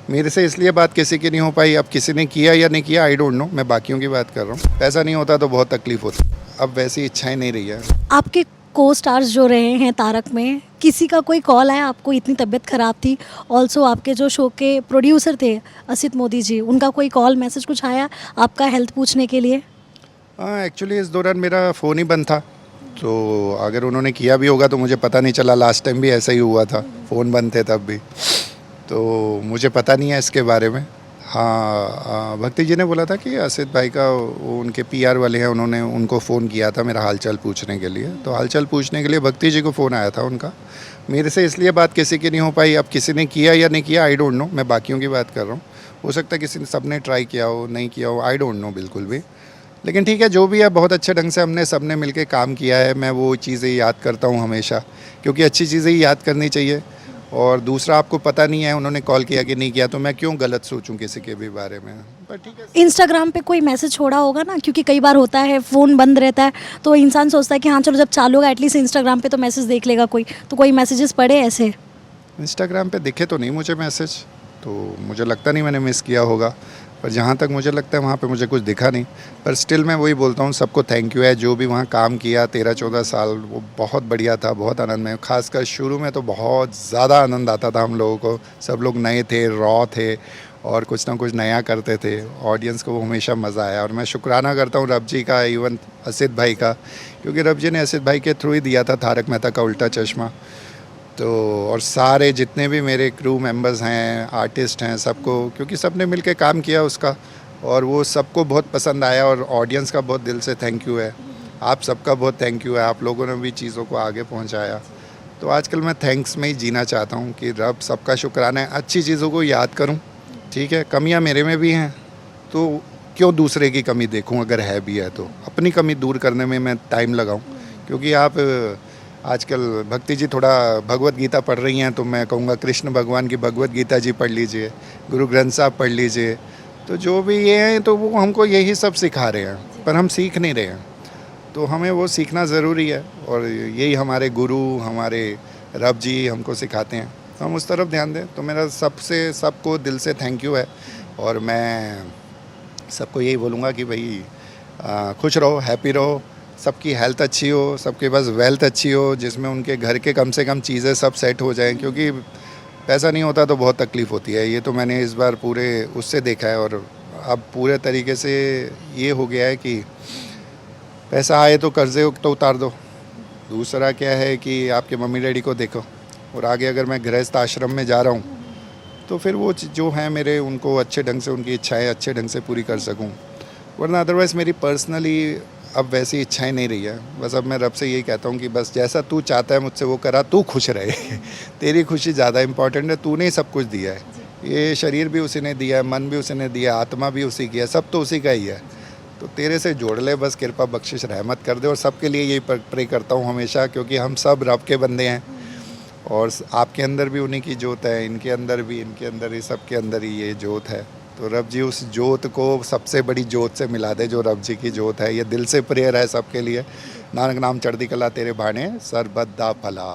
मेरे से इसलिए बात किसी की नहीं हो पाई, अब किसी ने किया या नहीं किया आई डोंट नो, मैं बाकियों की बात कर रहा हूँ। पैसा नहीं होता तो बहुत तकलीफ होती, अब वैसी इच्छाएं नहीं रही है। आपके को स्टार्स जो रहे हैं तारक में, किसी का कोई कॉल आया आपको? इतनी तबीयत ख़राब थी। ऑल्सो आपके जो शो के प्रोड्यूसर थे असित मोदी जी, उनका कोई कॉल मैसेज कुछ आया आपका हेल्थ पूछने के लिए? हाँ, एक्चुअली इस दौरान मेरा फ़ोन ही बंद था, तो अगर उन्होंने किया भी होगा तो मुझे पता नहीं चला। लास्ट टाइम भी ऐसा ही हुआ था, फ़ोन बंद थे तब भी, तो मुझे पता नहीं है इसके बारे में। हाँ, भक्ति जी ने बोला था कि असित भाई का, वो उनके पीआर वाले हैं, उन्होंने उनको फ़ोन किया था मेरा हालचाल पूछने के लिए। तो हालचाल पूछने के लिए भक्ति जी को फ़ोन आया था उनका। मेरे से इसलिए बात किसी की नहीं हो पाई, अब किसी ने किया या नहीं किया आई डोंट नो, मैं बाकियों की बात कर रहा हूँ। हो सकता है किसी ने, सबने ट्राई किया हो, नहीं किया हो, आई डोंट नो बिल्कुल भी। लेकिन ठीक है, जो भी है, बहुत अच्छे ढंग से हमने सबने मिलके काम किया है। मैं वो चीज़ें याद करता हूँ हमेशा, क्योंकि अच्छी चीज़ें ही याद करनी चाहिए। और दूसरा, आपको पता नहीं है उन्होंने कॉल किया कि नहीं किया, तो मैं क्यों गलत सोचूं किसी के भी बारे में। पर ठीक है। इंस्टाग्राम पे कोई मैसेज छोड़ा होगा ना, क्योंकि कई बार होता है फ़ोन बंद रहता है तो इंसान सोचता है कि हाँ चलो जब चालू होगा एटलीस्ट इंस्टाग्राम पे तो मैसेज देख लेगा कोई, तो कोई मैसेजेस पड़े ऐसे? इंस्टाग्राम पे दिखे तो नहीं मुझे मैसेज, तो मुझे लगता नहीं मैंने मिस किया होगा। पर जहाँ तक मुझे लगता है वहाँ पे मुझे कुछ दिखा नहीं। पर स्टिल मैं वही बोलता हूँ, सबको थैंक यू है जो भी वहाँ काम किया 13-14 साल, वो बहुत बढ़िया था, बहुत आनंद में। खासकर शुरू में तो बहुत ज़्यादा आनंद आता था हम लोगों को। सब लोग नए थे, रॉ थे और कुछ ना कुछ नया करते थे। ऑडियंस को वो हमेशा मज़ा आया और मैं शुक्राना करता हूँ रब जी का, इवन असित भाई का, क्योंकि रब जी ने असित भाई के थ्रू ही दिया था तारक मेहता का उल्टा चश्मा। तो और सारे जितने भी मेरे क्रू मेंबर्स हैं, आर्टिस्ट हैं, सबको, क्योंकि सबने मिलके काम किया उसका, और वो सबको बहुत पसंद आया। और ऑडियंस का बहुत दिल से थैंक यू है, आप सबका बहुत थैंक यू है, आप लोगों ने भी चीज़ों को आगे पहुंचाया। तो आजकल मैं थैंक्स में ही जीना चाहता हूं कि रब सबका शुक्राना है, अच्छी चीज़ों को याद करूं। ठीक है, कमियां मेरे में भी हैं, तो क्यों दूसरे की कमी देखूं, अगर है भी है तो अपनी कमी दूर करने में मैं टाइम लगाऊं। क्योंकि आप आजकल भक्ति जी थोड़ा भगवत गीता पढ़ रही हैं, तो मैं कहूँगा कृष्ण भगवान की भगवत गीता जी पढ़ लीजिए, गुरु ग्रंथ साहब पढ़ लीजिए। तो जो भी ये हैं तो वो हमको यही सब सिखा रहे हैं, पर हम सीख नहीं रहे हैं, तो हमें वो सीखना ज़रूरी है। और यही हमारे गुरु, हमारे रब जी हमको सिखाते हैं, तो हम उस तरफ ध्यान दें। तो मेरा सबको दिल से थैंक यू है। और मैं सबको यही बोलूँगा कि भाई खुश रहो, हैप्पी रहो, सबकी हेल्थ अच्छी हो, सबके पास वेल्थ अच्छी हो, जिसमें उनके घर के कम से कम चीज़ें सब सेट हो जाएं। क्योंकि पैसा नहीं होता तो बहुत तकलीफ़ होती है, ये तो मैंने इस बार पूरे उससे देखा है। और अब पूरे तरीके से ये हो गया है कि पैसा आए तो कर्ज़े तो उतार दो, दूसरा क्या है कि आपके मम्मी डैडी को देखो, और आगे अगर मैं गृहस्थ आश्रम में जा रहा हूँ तो फिर वो जो है मेरे, उनको अच्छे ढंग से, उनकी इच्छाएं अच्छे ढंग से पूरी कर सकूँ। वरना अदरवाइज़ मेरी पर्सनली अब वैसी इच्छाएं नहीं रही है। बस अब मैं रब से यही कहता हूँ कि बस जैसा तू चाहता है मुझसे वो करा, तू खुश रहे तेरी खुशी ज़्यादा इम्पॉर्टेंट है, तूने ही सब कुछ दिया है, ये शरीर भी उसी ने दिया है, मन भी उसी ने दिया, आत्मा भी उसी की है, सब तो उसी का ही है। तो तेरे से जोड़ ले, बस कृपा बख्शिश रहमत कर दे। और सबके लिए यही प्रे करता हूँ हमेशा, क्योंकि हम सब रब के बंदे हैं, और आपके अंदर भी उन्हीं की जोत है, इनके अंदर भी, इनके अंदर ही, सबके अंदर ही ये जोत है। तो रब जी उस जोत को सबसे बड़ी जोत से मिला दे, जो रब जी की जोत है। ये दिल से प्रेयर है सबके लिए। नानक नाम चढ़दी कला तेरे भाने, सरबत दा भला।